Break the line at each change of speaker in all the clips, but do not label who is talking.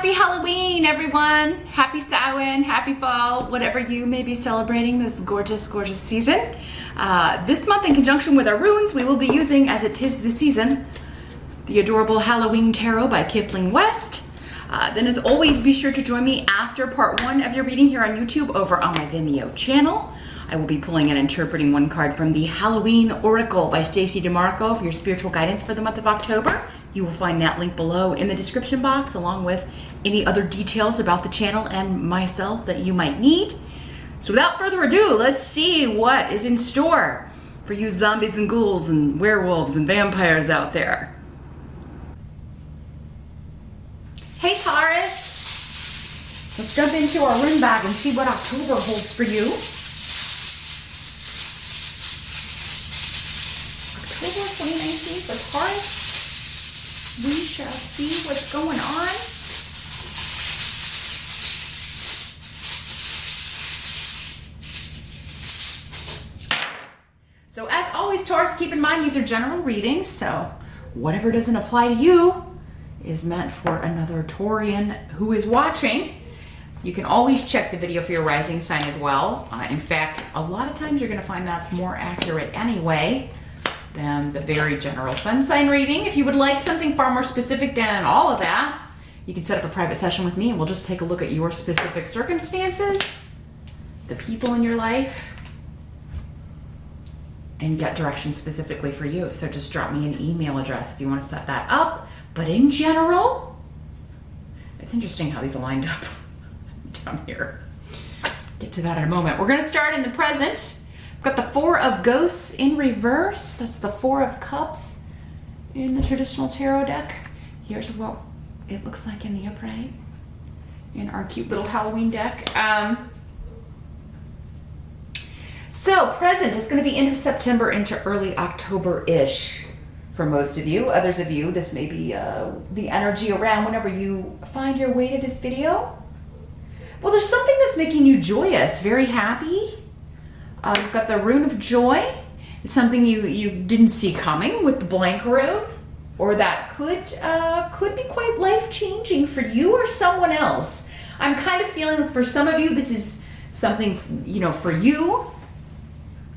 Happy Halloween, everyone. Happy Samhain, happy fall, whatever you may be celebrating this gorgeous, gorgeous season. This month, in conjunction with our runes, we will be using, as it is the season, the adorable Halloween Tarot by Kipling West. Then as always, be sure to join me after part 1 of your reading here on YouTube over on my Vimeo channel. I will be pulling and interpreting one card from the Halloween Oracle by Stacey Demarco for your spiritual guidance for the month of October. You will find that link below in the description box, along with any other details about the channel and myself that you might need. So without further ado, let's see what is in store for you zombies and ghouls and werewolves and vampires out there. Hey Taurus! Let's jump into our rune bag and see what October holds for you. October 2019 for Taurus. We shall see what's going on. So as always, Taurus, keep in mind these are general readings, so whatever doesn't apply to you is meant for another Taurian who is watching. You can always check the video for your rising sign as well. In fact, a lot of times you're going to find that's more accurate anyway than the very general sun sign reading. If you would like something far more specific than all of that, you can set up a private session with me and we'll just take a look at your specific circumstances, the people in your life, and get directions specifically for you. So just drop me an email address if you want to set that up. But in general, it's interesting how these are lined up down here. Get to that in a moment. We're going to start in the present. We've got the Four of Ghosts in reverse. That's the Four of Cups in the traditional tarot deck. Here's what it looks like in the upright in our cute little Halloween deck. So present is going to be end of September into early October-ish for most of you. Others of you, this may be the energy around whenever you find your way to this video. Well, there's something that's making you joyous, very happy. You've got the Rune of Joy. It's something you didn't see coming with the blank rune, or that could be quite life-changing for you or someone else. I'm kind of feeling for some of you, this is something, for you,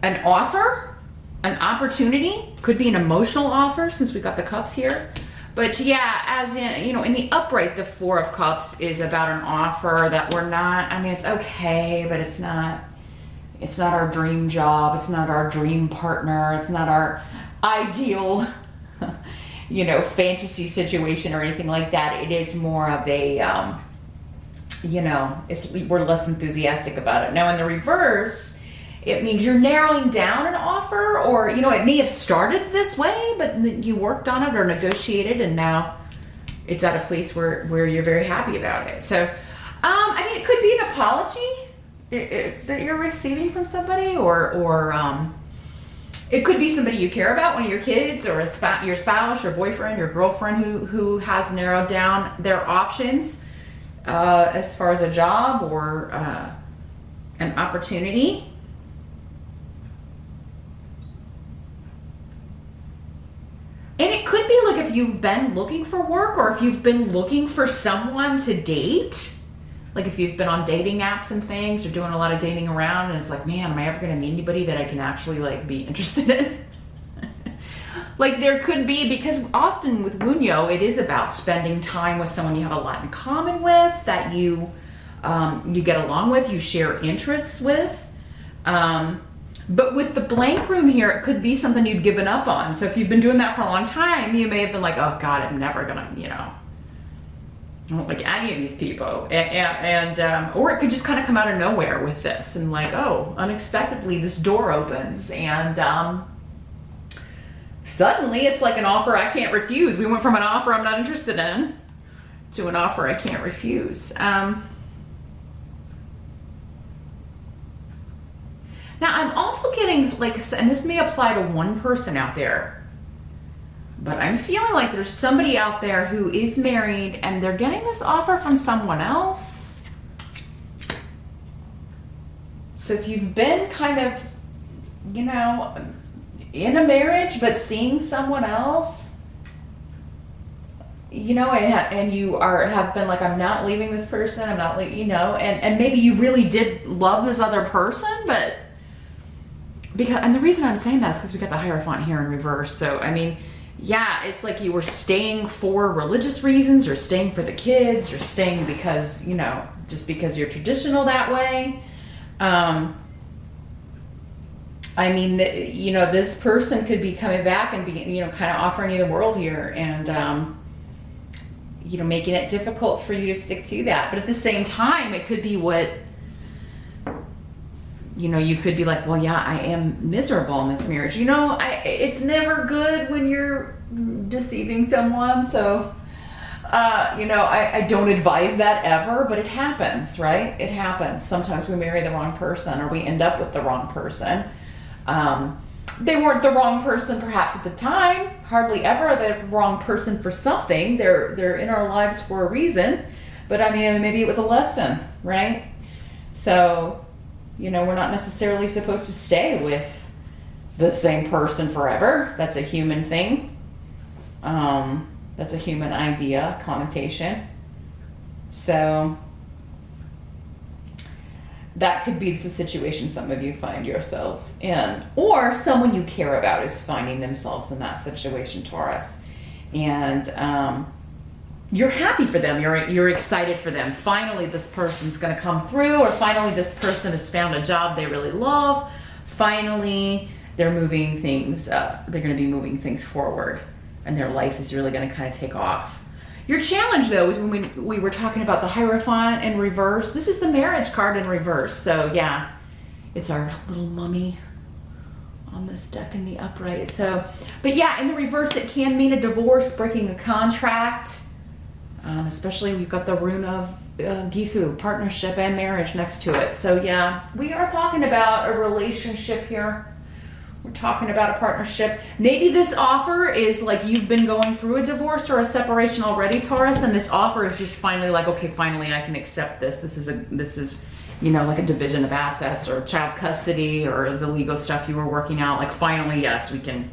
an offer, an opportunity, could be an emotional offer since we got the cups here. But yeah, as in, in the upright, the Four of Cups is about an offer that we're not, it's okay, but it's not our dream job. It's not our dream partner. It's not our ideal, fantasy situation or anything like that. It is more of a, we're less enthusiastic about it. Now in the reverse, it means you're narrowing down an offer, or, it may have started this way, but you worked on it or negotiated and now it's at a place where you're very happy about it. So, it could be an apology that you're receiving from somebody, or it could be somebody you care about, one of your kids, or your spouse, your boyfriend, your girlfriend who has narrowed down their options as far as a job or an opportunity. And it could be like if you've been looking for work, or if you've been looking for someone to date. Like if you've been on dating apps and things, or doing a lot of dating around, and it's like, man, am I ever gonna meet anybody that I can actually be interested in? Like there could be, because often with Wunyo, it is about spending time with someone you have a lot in common with, that you get along with, you share interests with. But with the blank rune here, it could be something you'd given up on. So if you've been doing that for a long time, you may have been like, oh God, I'm never gonna, I don't like any of these people. Or it could just kind of come out of nowhere with this and unexpectedly this door opens and suddenly it's like an offer I can't refuse. We went from an offer I'm not interested in to an offer I can't refuse. Now I'm also getting and this may apply to one person out there, but I'm feeling like there's somebody out there who is married and they're getting this offer from someone else. So if you've been kind of, in a marriage but seeing someone else, and you have been like, I'm not leaving this person, I'm not leaving, and maybe you really did love this other person, but and the reason I'm saying that is because we got the Hierophant here in reverse. So, I mean, yeah, it's like you were staying for religious reasons, or staying for the kids, or staying because, just because you're traditional that way. I mean, this person could be coming back and be, kind of offering you the world here, and, making it difficult for you to stick to that. But at the same time, it could be what, you could be like, well, yeah, I am miserable in this marriage. It's never good when you're deceiving someone. So, I don't advise that ever, but it happens, right? It happens. Sometimes we marry the wrong person, or we end up with the wrong person. They weren't the wrong person perhaps at the time, hardly ever the wrong person for something. They're in our lives for a reason, but I mean, maybe it was a lesson, right? So, we're not necessarily supposed to stay with the same person forever. That's a human thing. That's a human idea, connotation. So that could be the situation some of you find yourselves in, or someone you care about is finding themselves in that situation, Taurus. And you're happy for them. You're excited for them. Finally, this person's going to come through, or finally this person has found a job they really love. Finally, they're moving things. They're going to be moving things forward, and their life is really going to kind of take off. Your challenge, though, is when we were talking about the Hierophant in reverse. This is the marriage card in reverse. So, yeah, it's our little mummy on this deck in the upright. So, but yeah, in the reverse, it can mean a divorce, breaking a contract. Especially we've got the rune of Gifu, partnership and marriage next to it. So, yeah, we are talking about a relationship here. We're talking about a partnership. Maybe this offer is like you've been going through a divorce or a separation already, Taurus, and this offer is just finally like, okay, finally I can accept this. This is like a division of assets, or child custody, or the legal stuff you were working out. Like, finally, yes, we can,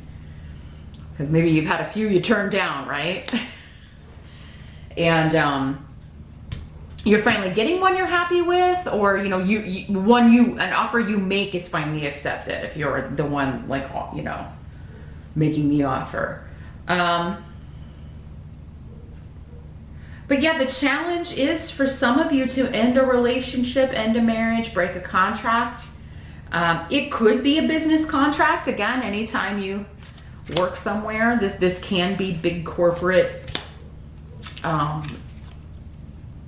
because maybe you've had a few you turned down, right? And you're finally getting one you're happy with, or an offer you make is finally accepted if you're the one, like, making the offer. But yeah, the challenge is for some of you to end a relationship, end a marriage, break a contract. It could be a business contract. Again, anytime you work somewhere, this can be big corporate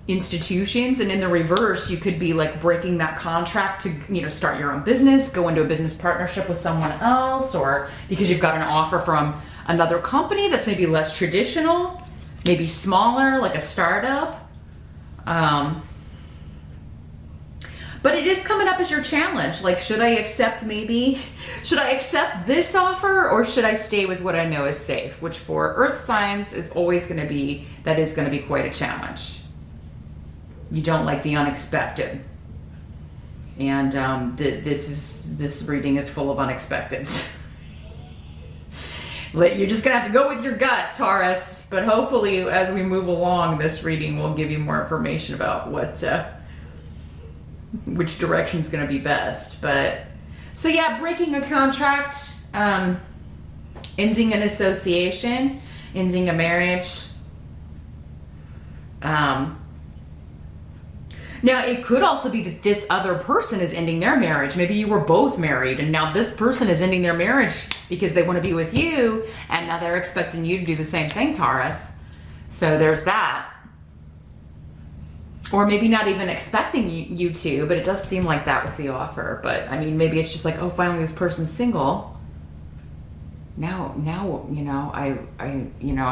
institutions, and in the reverse, you could be like breaking that contract to start your own business, go into a business partnership with someone else, or because you've got an offer from another company that's maybe less traditional, maybe smaller, like a startup. But it is coming up as your challenge. Like, should I accept this offer, or should I stay with what I know is safe? Which for earth signs is always going to be quite a challenge. You don't like the unexpected. And this reading is full of unexpecteds. You're just going to have to go with your gut, Taurus. But hopefully, as we move along, this reading will give you more information about which direction is going to be best. But so yeah, breaking a contract, ending an association, ending a marriage. Now, it could also be that this other person is ending their marriage. Maybe you were both married, and now this person is ending their marriage because they want to be with you, and now they're expecting you to do the same thing, Taurus. So there's that. Or maybe not even expecting you to, but it does seem like that with the offer. But I mean, maybe it's just like, oh, finally this person's single. Now, I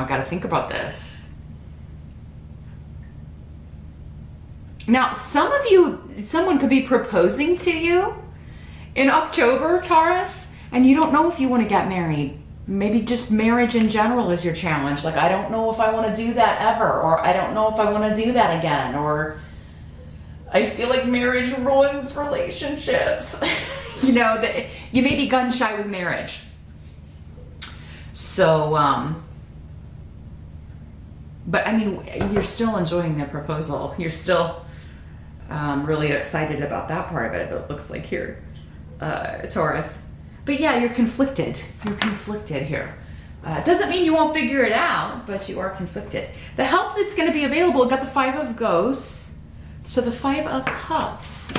got to think about this. Now, someone could be proposing to you in October, Taurus, and you don't know if you want to get married. Maybe just marriage in general is your challenge. Like, I don't know if I want to do that ever, or I don't know if I want to do that again, or I feel like marriage ruins relationships. That you may be gun shy with marriage. So, But I mean, you're still enjoying the proposal. You're still really excited about that part of it. It looks like here, Taurus. But yeah, you're conflicted. You're conflicted here. Doesn't mean you won't figure it out, but you are conflicted. The help that's going to be available, got the Five of Ghosts. So the Five of Cups.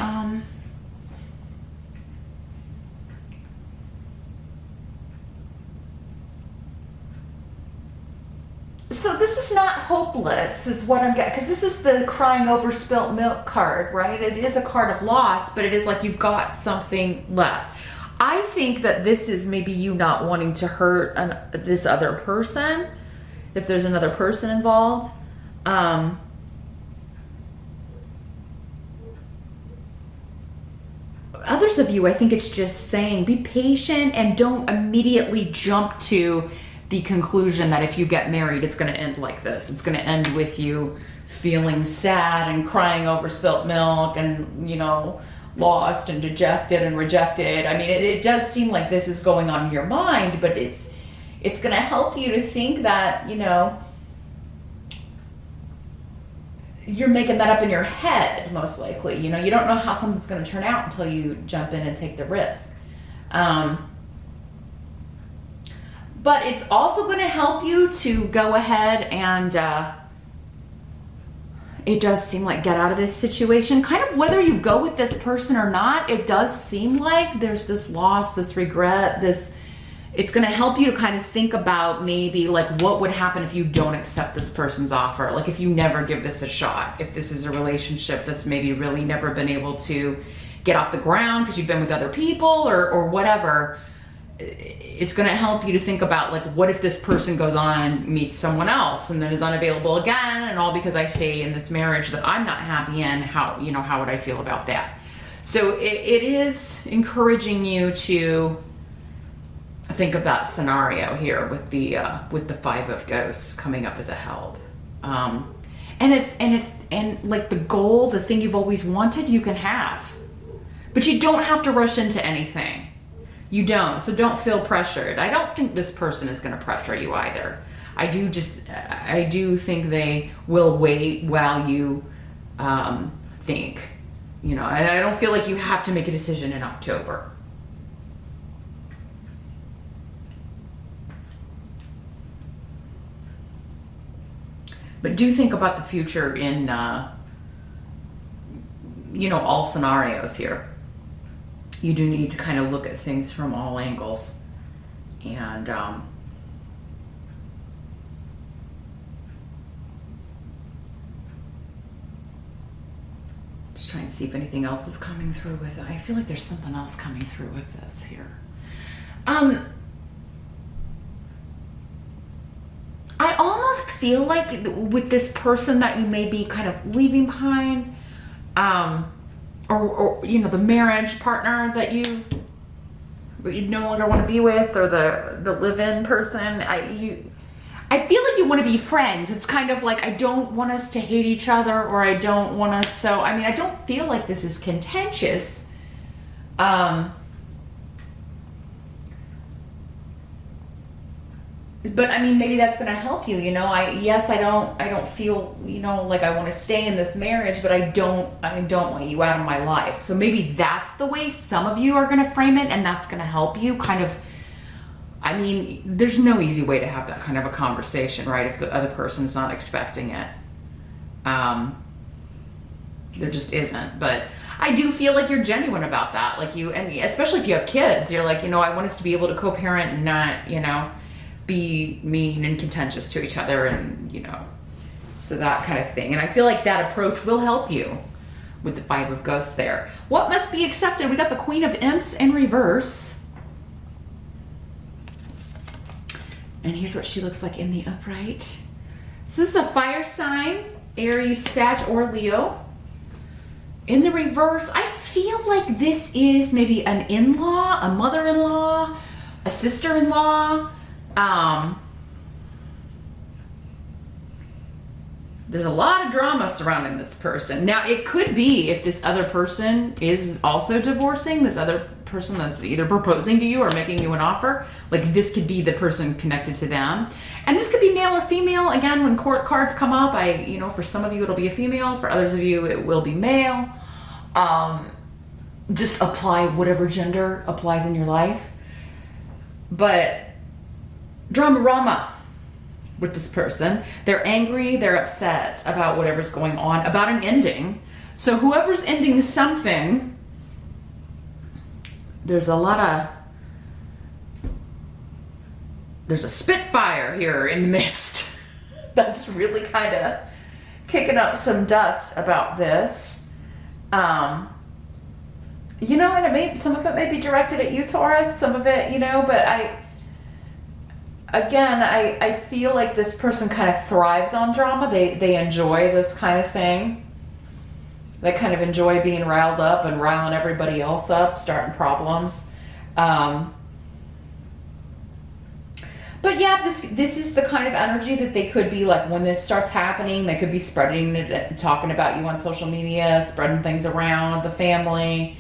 So this is not hopeless, is what I'm getting, because this is the crying over spilt milk card, right? It is a card of loss, but it is like you've got something left. I think that this is maybe you not wanting to hurt this other person, if there's another person involved. Others of you, I think it's just saying, be patient and don't immediately jump to the conclusion that if you get married, it's going to end like this. It's going to end with you feeling sad and crying over spilt milk and, you know, lost and dejected and rejected. I mean, it does seem like this is going on in your mind, but it's going to help you to think that, you know, you're making that up in your head, most likely. You know, you don't know how something's going to turn out until you jump in and take the risk. But it's also going to help you to go ahead and it does seem like get out of this situation. Kind of whether you go with this person or not, it does seem like there's this loss, this regret, it's going to help you to kind of think about maybe like what would happen if you don't accept this person's offer. Like if you never give this a shot, if this is a relationship that's maybe really never been able to get off the ground because you've been with other people or whatever. It's going to help you to think about like, what if this person goes on and meets someone else and then is unavailable again, and all because I stay in this marriage that I'm not happy in, how would I feel about that? So it is encouraging you to think of that scenario here with the Five of Ghosts coming up as a help. And like the goal, the thing you've always wanted, you can have, but you don't have to rush into anything. You don't, so don't feel pressured. I don't think this person is going to pressure you either. I do think they will wait while you think, you know, and I don't feel like you have to make a decision in October. But do think about the future in, you know, all scenarios here. You do need to kind of look at things from all angles. And just trying to see if anything else is coming through with it. I feel like there's something else coming through with this here. I almost feel like with this person that you may be kind of leaving behind, or you know, the marriage partner that you no longer want to be with, or the live-in person, I feel like you want to be friends. It's kind of like, I don't want us to hate each other, or I don't want us, so I mean, I don't feel like this is contentious. But I mean, maybe that's going to help you, you know. I don't feel, you know, like I want to stay in this marriage, but I don't want you out of my life. So maybe that's the way some of you are going to frame it, and that's going to help you kind of. I mean, there's no easy way to have that kind of a conversation, right? If the other person's not expecting it, there just isn't. But I do feel like you're genuine about that, like you, and especially if you have kids, you're like, you know, I want us to be able to co-parent and not, you know, be mean and contentious to each other, and you know, so that kind of thing. And I feel like that approach will help you with the Five of Ghosts there. What must be accepted? We got the Queen of Imps in reverse, and here's what she looks like in the upright. So this is a fire sign, Aries, Sag, or Leo. In the reverse, I feel like this is maybe an in-law, a mother-in-law, a sister-in-law. There's a lot of drama surrounding this person. Now, it could be if this other person is also divorcing, this other person that's either proposing to you or making you an offer, like this could be the person connected to them. And this could be male or female. Again, when court cards come up, for some of you it'll be a female, for others of you it will be male. Just apply whatever gender applies in your life. But drama with this person. They're angry, they're upset about whatever's going on, about an ending. So whoever's ending something, there's a spitfire here in the midst that's really kind of kicking up some dust about this. And some of it may be directed at you, Taurus, some of it, but I feel like this person kind of thrives on drama. They enjoy this kind of thing. They kind of enjoy being riled up and riling everybody else up, starting problems. But yeah, this is the kind of energy that they could be like when this starts happening. They could be spreading it, talking about you on social media, spreading things around the family.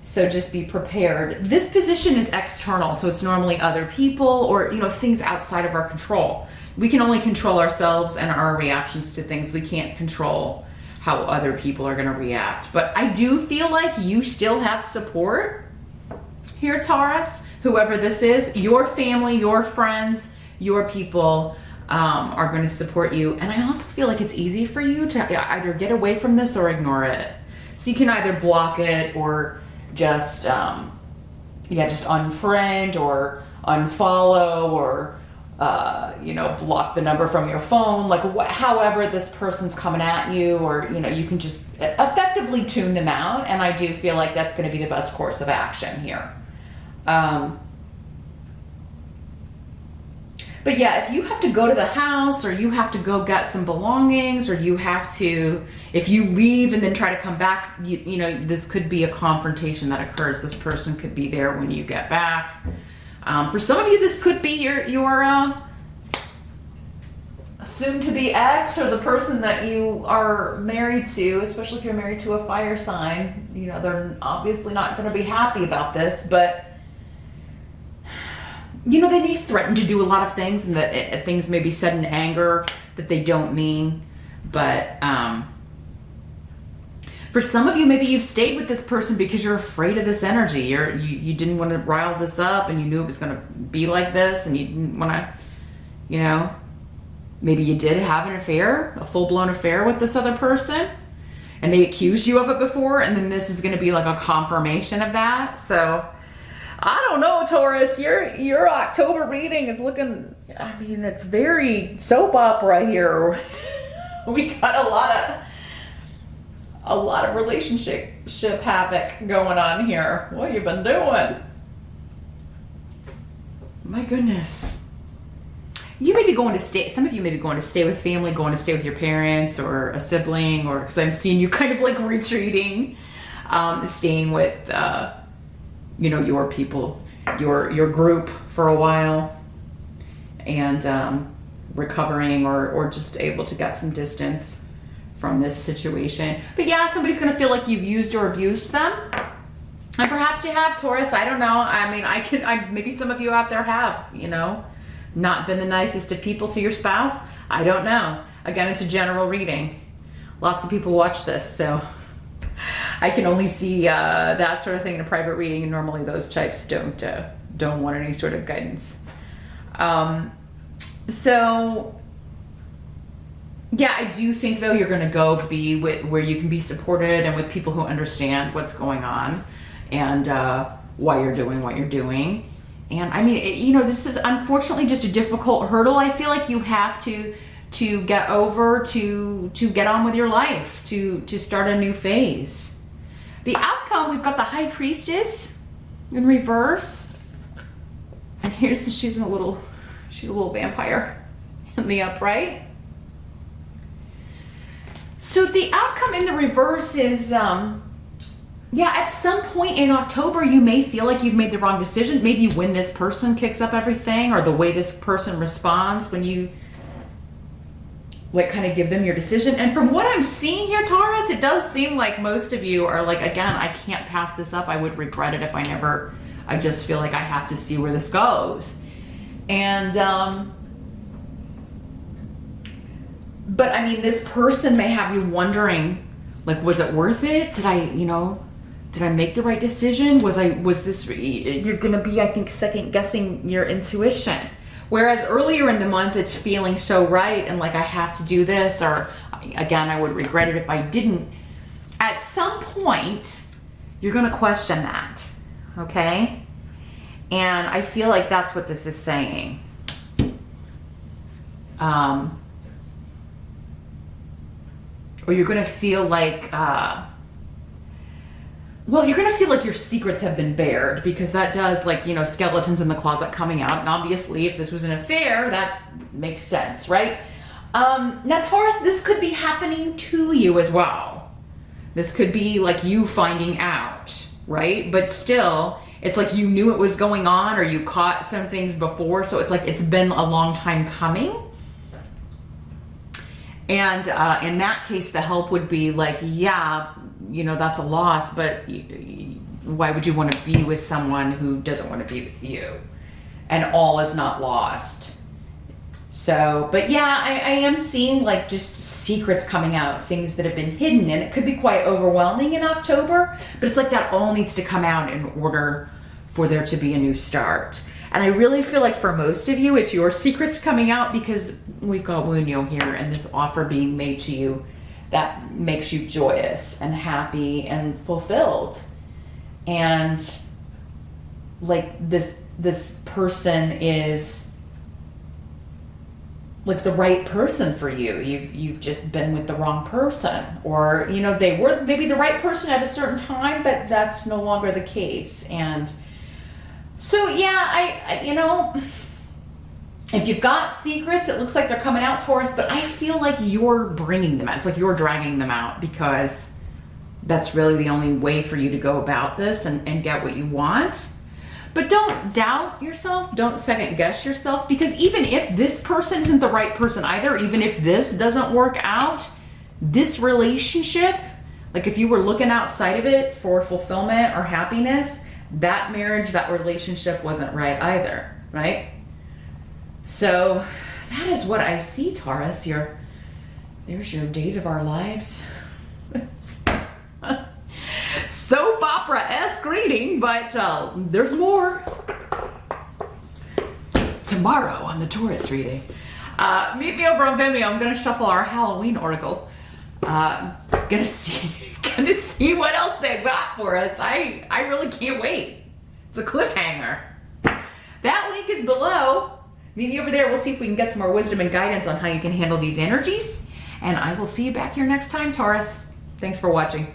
So just be prepared. This position is external, so it's normally other people or things outside of our control. We can only control ourselves and our reactions to things. We can't control how other people are going to react. But I do feel like you still have support here, Taurus. Whoever this is, your family, your friends, your people are going to support you. And I also feel like it's easy for you to either get away from this or ignore it. So you can either block it or just unfriend or unfollow or block the number from your phone, like however this person's coming at you, or you can just effectively tune them out. And I do feel like that's going to be the best course of action here. But yeah, if you have to go to the house, or you have to go get some belongings, or you have to, if you leave and then try to come back, this could be a confrontation that occurs. This person could be there when you get back. For some of you, this could be your soon-to-be ex, or the person that you are married to, especially if you're married to a fire sign. They're obviously not going to be happy about this, but they may threaten to do a lot of things, and that things may be said in anger that they don't mean. But for some of you, maybe you've stayed with this person because you're afraid of this energy. You didn't want to rile this up, and you knew it was going to be like this, and you didn't want to, maybe you did have an affair, a full-blown affair with this other person, and they accused you of it before, and then this is going to be like a confirmation of that. So I don't know, Taurus, your October reading is looking, it's very soap opera here. We got a lot of relationship havoc going on here. What have you been doing? My goodness. You may be going to stay, some of you may be going to stay with family, going to stay with your parents or a sibling, or because I'm seeing you kind of like retreating, staying with your people, your group for a while, and recovering or just able to get some distance from this situation. But yeah, somebody's going to feel like you've used or abused them. And perhaps you have, Taurus. I don't know. Maybe some of you out there have, not been the nicest of people to your spouse. I don't know. Again, it's a general reading. Lots of people watch this, so I can only see that sort of thing in a private reading, and normally those types don't want any sort of guidance. So yeah, I do think though you're going to go be where you can be supported and with people who understand what's going on and why you're doing what you're doing. And this is unfortunately just a difficult hurdle. I feel like you have to get over, to get on with your life, to start a new phase. The outcome, we've got the High Priestess in reverse, and she's a little vampire in the upright. So the outcome in the reverse is, at some point in October, you may feel like you've made the wrong decision. Maybe when this person kicks up everything, or the way this person responds when you like kind of give them your decision. And from what I'm seeing here, Taurus, it does seem like most of you are like, again, I can't pass this up. I would regret it if I just feel like I have to see where this goes. And, but I mean, this person may have you wondering, like, was it worth it? Did I make the right decision? You're gonna be, I think, second guessing your intuition. Whereas earlier in the month, it's feeling so right and like I have to do this, or again, I would regret it if I didn't. At some point, you're gonna question that, okay? And I feel like that's what this is saying. Or you're gonna feel like, well, you're gonna feel like your secrets have been bared, because that does, like, you know, skeletons in the closet coming out. And obviously, if this was an affair, that makes sense, right? Now, Taurus, this could be happening to you as well. This could be like you finding out, right? But still, it's like you knew it was going on, or you caught some things before. So it's like it's been a long time coming. And in that case, the help would be like, yeah, you know, that's a loss, but why would you want to be with someone who doesn't want to be with you? And all is not lost. So, but yeah, I am seeing like just secrets coming out, things that have been hidden, and it could be quite overwhelming in October, but it's like that all needs to come out in order for there to be a new start. And I really feel like for most of you, it's your secrets coming out, because we've got Rune here and this offer being made to you that makes you joyous and happy and fulfilled. And like this person is like the right person for you. You've just been with the wrong person, or, you know, they were maybe the right person at a certain time, but that's no longer the case. And so, yeah, I you know, if you've got secrets, it looks like they're coming out, Taurus, but I feel like you're bringing them out. It's like you're dragging them out, because that's really the only way for you to go about this and get what you want. But don't doubt yourself. Don't second guess yourself, because even if this person isn't the right person either, even if this doesn't work out, this relationship, like if you were looking outside of it for fulfillment or happiness, that marriage, that relationship wasn't right either, right? So that is what I see, Taurus. There's your date of our lives. Soap opera-esque reading, but there's more tomorrow on the Taurus reading. Meet me over on Vimeo. I'm gonna shuffle our Halloween oracle. Gonna see what else they got for us. I really can't wait. It's a cliffhanger. That link is below. Meet me over there. We'll see if we can get some more wisdom and guidance on how you can handle these energies. And I will see you back here next time, Taurus. Thanks for watching.